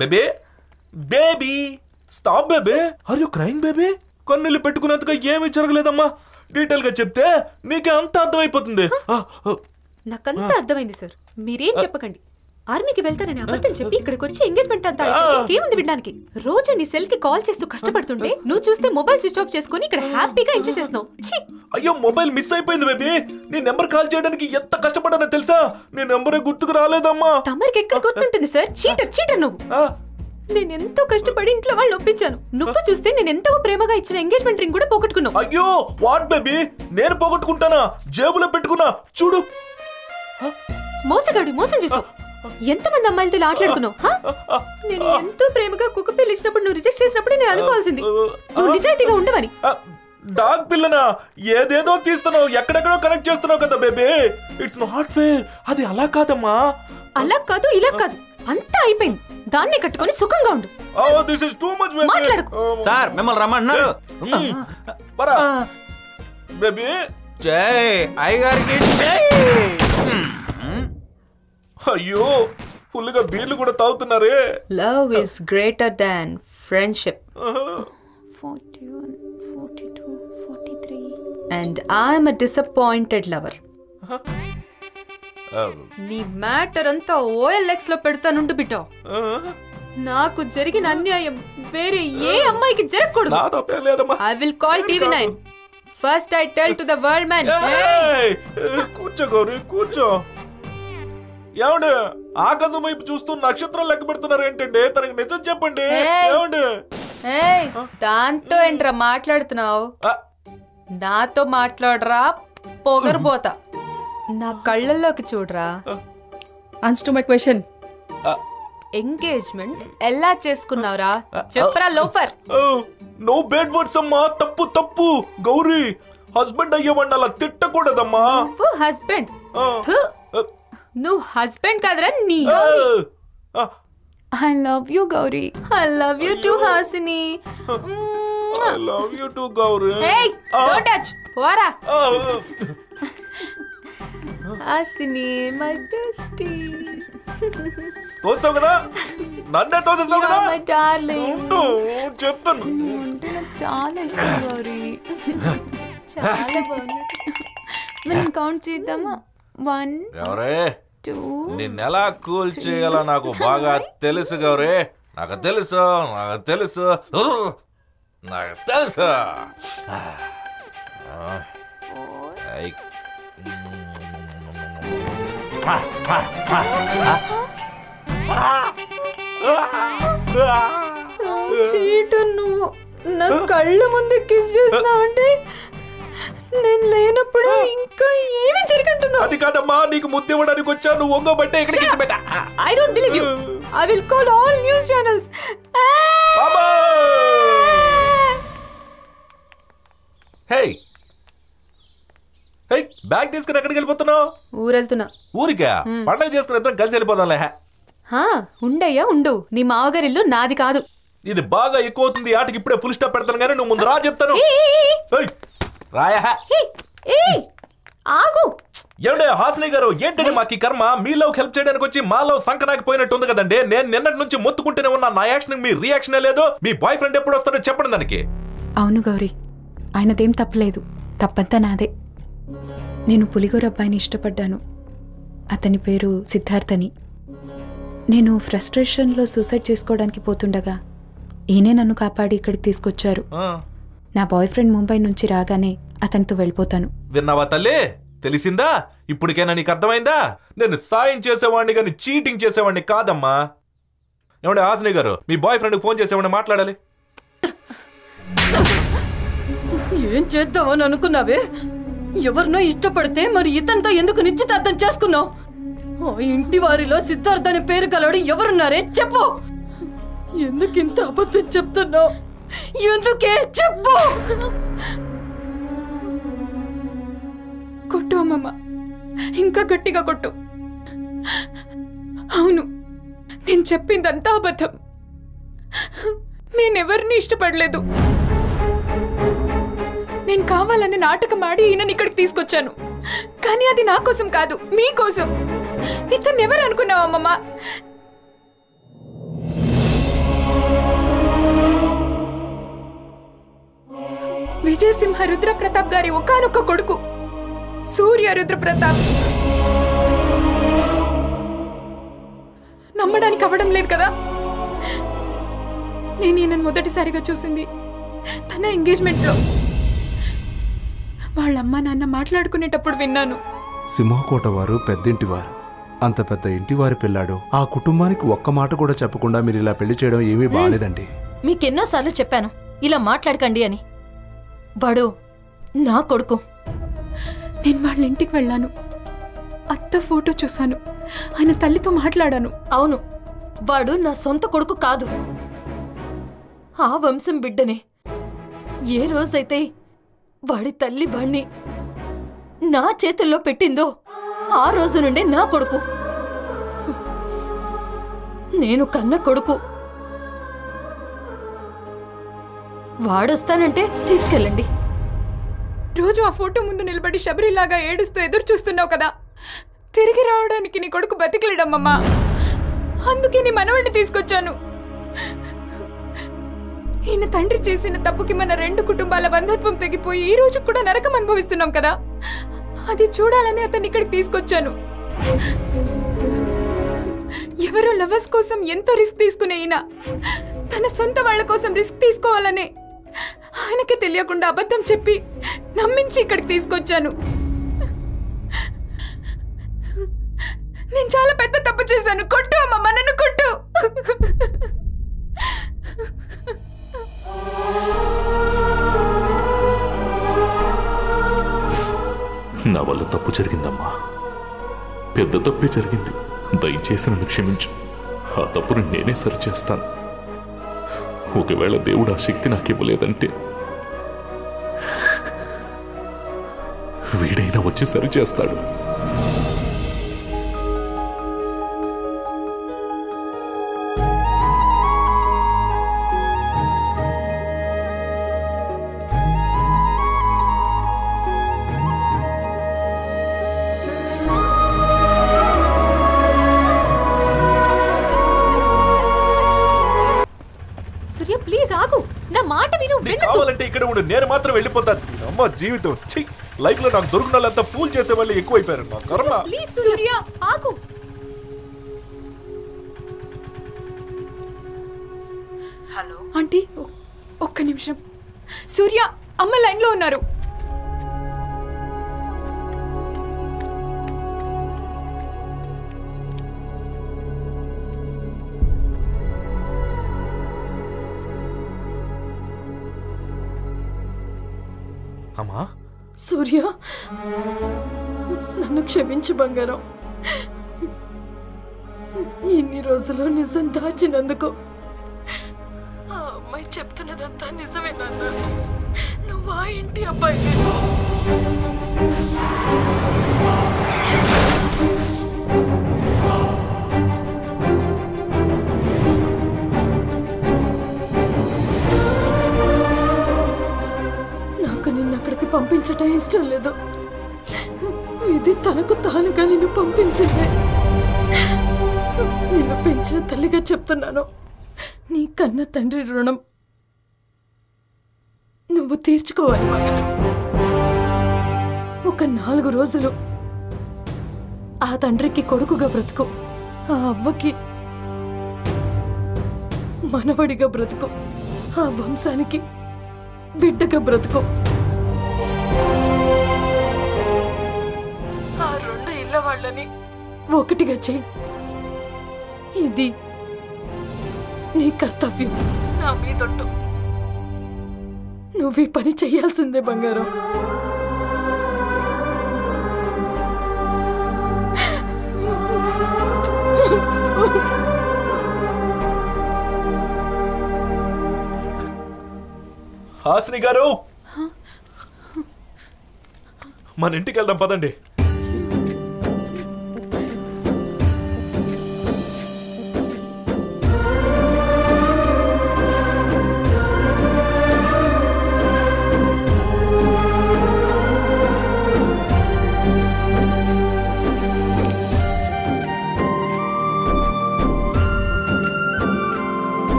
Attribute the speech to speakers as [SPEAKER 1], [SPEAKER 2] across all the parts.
[SPEAKER 1] Baby baby stop baby are you crying baby కన్నీళ్ళు పెట్టుకున్నంతగా ఏమీ జరగలేదమ్మా డీటెయిల్ గా చెప్తే నీకే అంత అర్థమైపోతుంది
[SPEAKER 2] నాకంతా అర్థమైంది సార్ మీరేం చెప్పకండి ఆర్మీకి వెళ్తానని అబద్ధం చెప్పి ఇక్కడికి వచ్చి ఎంగేజ్మెంట్ అంతా ఏముంది వినడానికి రోజు నీ సెల్ కి కాల్ చేస్తూ కష్టపడుతుంటే నువ్వు చూస్తే మొబైల్ స్విచ్ ఆఫ్ చేసుకుని ఇక్కడ హ్యాపీగా ఎంజాయ్ చేస్తున్నావు.
[SPEAKER 1] అయ్యో మొబైల్ మిస్ అయిపోయింది బేబీ నీ నెంబర్ కాల్ చేయడానికి ఎంత కష్టపడ్డానో తెలుసా నీ నెంబరే గుర్తుకు రాలేదమ్మా.
[SPEAKER 2] తమరికి ఎక్కడ గుర్తుంటుంది సార్ చీటర్ నువ్వు. నేను ఎంతో కష్టపడి ఇంట్లో వాళ్ళు ఒప్పించాను నువ్వు చూస్తే నేను ఎంతో ప్రేమగా ఇచ్చిన ఎంగేజ్మెంట్ రింగ్ కూడా పోగొట్టుకున్నావు.
[SPEAKER 1] అయ్యో వాట్ బేబీ నేను పోగొట్టుకుంటానా జేబులో పెట్టుకున్నా చూడు.
[SPEAKER 2] మోసగాడు మోసం చేసావు ఎంతమంది అమ్మాయిలతో ఆటలాడుకున్నావు. నేను ఎంతో ప్రేమగా కుక్క పిల్ల ఇచ్చినప్పుడు నువ్వు రిజెక్ట్ చేసినప్పుడు నేను అనుకోవాల్సింది నువ్వు నిజాయితీగా ఉండవని.
[SPEAKER 1] డాగ్ పిల్లనా ఏదేదో తీస్తున్నావు ఎక్కడెక్కడో కనెక్ట్ చేస్తున్నావు కదా బేబీ ఇట్స్ నాట్ ఫేర్ అది అలా కాదమ్మా.
[SPEAKER 2] అలా కాదు ఇలా కాదు అంతా అయిపోయింది దాన్ని కట్టుకొని సుఖంగా ఉండు.
[SPEAKER 1] This is too much baby.
[SPEAKER 2] మాట్లాడకు
[SPEAKER 3] సార్ మిమ్మల్ని రమ్మన్నారు.
[SPEAKER 1] బేబీ
[SPEAKER 3] జై అయ్యగారికి జై.
[SPEAKER 1] అయ్యో ఫుల్గా బీర్లు కూడా తాగుతున్నారే.
[SPEAKER 2] Love is greater than friendship. 41, 42, 43 and I am a disappointed lover. నీ మ్యాటర్ అంతా OLX లో పెడతానుండు బిడ్డ. నాకు జరిగిన అన్యాయం వేరే ఏ అమ్మాయికి జరగకూడదు. I will call TV9. First I tell to the world man.
[SPEAKER 1] కూర్చో గౌరీ కూర్చో. ఏమండి ఆకాశం వైపు చూస్తూ నక్షత్రాలు లెక్క పెడుతున్నారు ఏంటండి తనకి నిజం చెప్పండి. ఏమండి
[SPEAKER 2] దాంతో ఏంట్రా మాట్లాడుతున్నావు నాతో మాట్లాడరా పొగరబోతా నా కళ్ళల్లోకి చూడరా.
[SPEAKER 4] Answer to my question
[SPEAKER 2] engagement ఎలా చేసుకున్నావురా చెప్పరా లోఫర్.
[SPEAKER 1] నో బ్యాడ్ వర్డ్స్ అమ్మా తప్పు తప్పు గౌరీ హస్బెండ్ అయ్యేవాడిని అలా తిట్టకూడదమ్మా.
[SPEAKER 2] హస్బెండ్ నువ్వు హస్బెండ్ కాదురా నీ.
[SPEAKER 5] I love you Gauri.
[SPEAKER 2] I love you too Hasini.
[SPEAKER 1] I love you too Gauri.
[SPEAKER 2] Hey don't touch పోరా. Hasini my bestie.
[SPEAKER 1] తోసావు కదా నన్నే తోసేసావు కదా
[SPEAKER 2] my darling.
[SPEAKER 1] చెప్తాను
[SPEAKER 5] అంటే నాకు చాలా ఇష్టం గౌరీ. చాలా బాగుంది. మనం కౌంట్ చేద్దామా 1 2
[SPEAKER 1] నిన్నెలా కూల్ చేయాలో నాకు బాగా తెలుసు గౌరీ. నాకు తెలుసు నాకు తెలుసు నాకు తెలుసు.
[SPEAKER 2] చీటర్ నువ్వు నా కళ్ళ ముందు కిస్ చేస్తున్నావంటే నేను లేనప్పుడు ఇంకా ఏమి జరుగుతుందో.
[SPEAKER 1] అది కాదమ్మా నీకు ముద్దు ఇవ్వడానికి వచ్చా నువ్వు ఒంగోబట్టే ఇక్కడ కిస్ పెట్టా.
[SPEAKER 2] I don't believe you. I will call all news channels.
[SPEAKER 1] Hey hey bag తీసుకుని ఎక్కడికి వెళ్ళిపోతున్నావు.
[SPEAKER 2] ఊరెళ్తున్నా.
[SPEAKER 1] ఊరికా పండగ చేసుకుని ఇద్దరం కలిసి వెళ్ళిపోదాంలే.
[SPEAKER 2] ఉండయ్యా ఉండు నీ మావగారిల్లు నాది కాదు.
[SPEAKER 1] ఇది బాగా ఎక్కువ అవుతుంది ఆటకి ఇప్పుడే ఫుల్ స్టాప్ పెడతాను కానీ నువ్వు ముందు రా చెప్తాను. రాయా
[SPEAKER 2] ఆగు.
[SPEAKER 1] ఏమండే హాసిని గారు ఏంటంటే మాకు ఈ కర్మ మీలో హెల్ప్ చేయడానికి వచ్చి మాలో సంకనాకి పోయినట్టు ఉంది కదండి. నేను నిన్నటి నుంచి మొత్తుకుంటూనే ఉన్నా నా యాక్షన్ మీ రియాక్షనే లేదు. మీ బాయ్ ఫ్రెండ్ ఎప్పుడు వస్తాడో చెప్పండి దానికి.
[SPEAKER 5] అవును గౌరీ ఆయనదేం తప్పలేదు తప్పంతా నాదే. నేను పులిగోర అబ్బాయిని ఇష్టపడ్డాను. అతని పేరు సిద్ధార్థ్ అని. నేను ఫ్రస్ట్రేషన్లో సూసైడ్ చేసుకోవడానికి పోతుండగా ఈయనే నన్ను కాపాడి ఇక్కడికి తీసుకొచ్చారు. నా బాయ్ ఫ్రెండ్ ముంబై నుంచి రాగానే అతనితో వెళ్ళిపోతాను.
[SPEAKER 1] విన్నావా తల్లి తెలిసిందా ఇప్పటికైనా నీకు అర్థమైందా. నేను సాయం చేసేవాడిని కానీ చీటింగ్ చేసేవాడిని కాదమ్మా. ఏమంటే హాసిని గారు మీ బాయ్ ఫ్రెండ్ ఫోన్ చేసేవాడిని మాట్లాడాలి.
[SPEAKER 4] ఏం చేద్దామని అనుకున్నావే. ఎవరినో ఇష్టపడితే మరి ఇతనితో ఎందుకు నిశ్చితార్థం చేసుకున్నావు. ఇంటి వారిలో సిద్ధార్థ్ అనే పేరు కలవాడు ఎవరున్నారే చెప్పు. ఎందుకు ఇంత అబద్ధం చెప్తున్నావు ఎందుకే చెప్పు.
[SPEAKER 5] కొట్టు అమ్మమ్మ ఇంకా గట్టిగా కొట్టు. అవును నేను చెప్పిందంతా అబద్ధం. నేనెవరిని ఇష్టపడలేదు. నేను కావాలని నాటకం ఆడి ఈయనని ఇక్కడికి తీసుకొచ్చాను. కానీ అది నా కోసం కాదు మీకోసం. ఇతను ఎవరు అనుకున్నావు అమ్మమ్మ. విజయసింహ రుద్రప్రతాప్ గారి ఒకానొక్క కొడుకు సూర్య రుద్రప్రతాప్. నమ్మడానికి అవ్వడం లేదు కదా. నేను ఈయనను మొదటిసారిగా చూసింది తన ఎంగేజ్మెంట్ లో. వాళ్ళమ్మ నాన్న మాట్లాడుకునేటప్పుడు విన్నాను.
[SPEAKER 6] సింహకోట వారు పెద్దింటివారు, అంత పెద్ద ఇంటివారి పిల్లాడు. ఆ కుటుంబానికి ఒక్క మాట కూడా చెప్పకుండా మీరు ఇలా పెళ్లి చేయడం ఏమీ బాలేదండి.
[SPEAKER 4] మీకెన్నోసార్లు చెప్పాను ఇలా మాట్లాడకండి అని. వాడు నా కొడుకు.
[SPEAKER 5] నేను వాళ్ళ ఇంటికి వెళ్ళాను, అత్త ఫోటో చూశాను, ఆయన తల్లితో మాట్లాడాను.
[SPEAKER 4] అవును, వాడు నా సొంత కొడుకు కాదు, ఆ వంశం బిడ్డనే. ఏ రోజైతే వాడి తల్లి వాణ్ణి నా చేతుల్లో పెట్టిందో ఆ రోజు నుండే నా కొడుకు. నేను కన్న కొడుకు. వాడొస్తానంటే తీసుకెళ్ళండి.
[SPEAKER 5] రోజు ఆ ఫోటో ముందు నిలబడి శబరిలాగా ఏడుస్తూ ఎదురు చూస్తున్నావు కదా. తిరిగి రావడానికి నీ కొడుకు బతికిలేడమ్మమ్మా. అందుకే నీ మనవడిని తీసుకొచ్చాను. ఈయన తండ్రి చేసిన తప్పుకి మన రెండు కుటుంబాల బంధుత్వం తెగిపోయి ఈ రోజు కూడా నరకం అనుభవిస్తున్నాం కదా. అది చూడాలని అతన్ని ఇక్కడికి తీసుకొచ్చాను. ఎవరో లవర్స్ కోసం ఎంతో రిస్క్ తీసుకునే ఈయన తన సొంత వాళ్ళ కోసం రిస్క్ తీసుకోవాలనే ఆయనకి తెలియకుండా అబద్ధం చెప్పి నమ్మించి ఇక్కడికి తీసుకొచ్చాను. నేను చాలా పెద్ద తప్పు చేశాను. కొట్టు అమ్మమ్మ, నన్ను కొట్టు.
[SPEAKER 1] నా వల్ల తప్పు జరిగిందమ్మా, పెద్ద తప్పే జరిగింది. దయచేసి నన్ను క్షమించు. ఆ తప్పును నేనే సరిచేస్తాను. ఒకవేళ దేవుడు ఆ శక్తి నాకు ఇవ్వలేదంటే వీడైనా వచ్చి సరిచేస్తాడు.
[SPEAKER 2] ప్లీజ్ ఆగు, నా మాట విను.
[SPEAKER 1] కావాలంటే ఇక్కడ ఉండు, నేను మాత్రం వెళ్ళిపోతాను. అమ్మ జీవితం లైఫ్ లో నాకు దొరికిన వాళ్ళంతా ఫూల్ చేసే వాళ్ళు ఎక్కువైపోయారు. నా కర్మ.
[SPEAKER 2] ప్లీజ్ సూర్య ఆగు.
[SPEAKER 5] హలో ఆంటీ, ఒక్క నిమిషం. సూర్య అమ్మ లైన్ లో ఉన్నారు.
[SPEAKER 1] అమ్మా
[SPEAKER 4] సూర్య, నన్ను క్షమించు బంగారం. ఇన్ని రోజులు నిజం దాచినందుకు. ఆ అమ్మాయి చెప్తున్నదంతా నిజమే నాన్న. నువ్వు ఆ ఇంటి అబ్బాయి. నాకు నిన్నక్కడికి పంపించటం ఇష్టం లేదు. ఇది తనకు తానుగా నిన్ను పంపించింది. నిన్ను పెంచిన తల్లిగా చెప్తున్నాను, నీ కన్న తండ్రి రుణం నువ్వు తీర్చుకోవాలి బంగారం. ఒక 4 రోజులు ఆ తండ్రికి కొడుకుగా బ్రతుకు, ఆ అవ్వకి మనవడిగా బ్రతుకు, ఆ వంశానికి బిడ్డగా బ్రతుకు. ఆ 2 ఇళ్ళ వాళ్ళని ఒకటిగా చెయ్యి. ఇది నీ కర్తవ్యం. నా మీదొట్టు. నువ్వు ఈ పని చెయ్యాల్సిందే బంగారం.
[SPEAKER 1] హాసిని గారు, మన ఇంటికి వెళ్దాం పదండి.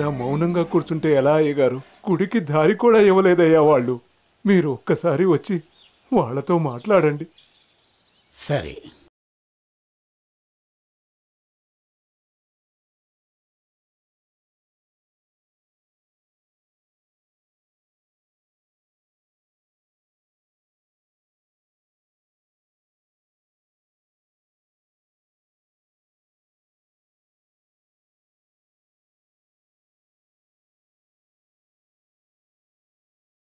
[SPEAKER 6] ఇలా మౌనంగా కూర్చుంటే ఎలా అయ్యగారు? గుడికి దారి కూడా ఇవ్వలేదయ్యా వాళ్ళు. మీరు ఒక్కసారి వచ్చి వాళ్ళతో మాట్లాడండి.
[SPEAKER 7] సరే